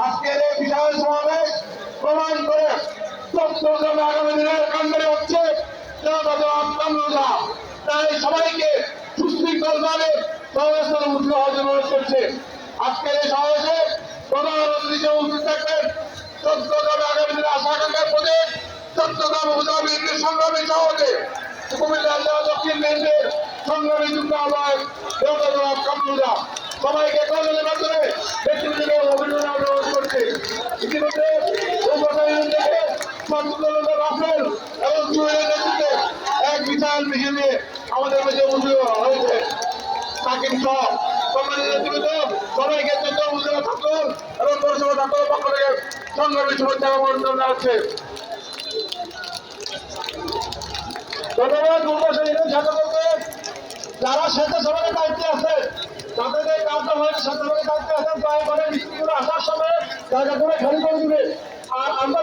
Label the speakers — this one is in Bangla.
Speaker 1: আজকের এই বিশাল সমাবেশ প্রমাণ করে চট্টগ্রাম আগামী দিনের কাণ্ডে হচ্ছে তাই সবাইকে সুশৃঙ্খলভাবে সমাবেশে উঠে অনুরোধ করছে। আজকের এই সমাবেশে প্রধান অতিথি উপস্থিত থাকবেন চট্টগ্রামে আগামী দিনে আশা আকাঙ্ক্ষার প্রতীক চট্টগ্রাম উপজেলা বিএনপির সংগ্রামী সভাপতি কুমিল্লা জেলা দক্ষিণ বিএনপির সংগ্রামী যুগ্ম আহ্বায়ক দেওয়া কামরুজা সবাইকে কলেজের মাধ্যমে ব্যক্তিগত অভিনন্দন অনুরোধ করছে। ইতিমধ্যে রাফেল এবং জুয়েলের নেতৃত্বে এক বিশাল মিছিল নিয়ে আমাদের মাঝে উপস্থিত হয়েছে। সাকিব সহ সম্মানিত নেতৃবৃন্দ সবাইকে চট্টগ্রাম উপজেলা ছাত্র এবং পৌরসভা ছাত্রের পক্ষ থেকে সংগ্রামী শুভেচ্ছা এবং অভিনন্দন জানাচ্ছে। ধন্যবাদ ছাত্রদেরকে যারা স্বেচ্ছাসেবকের দায়িত্বে আছে তাদের কাজটা হয়তো স্বেচ্ছাসেবকের দায়িত্বে আছেন দয়া করে মিষ্টিগুলো আসার সময় জায়গাগুলো খালি করে দিবে।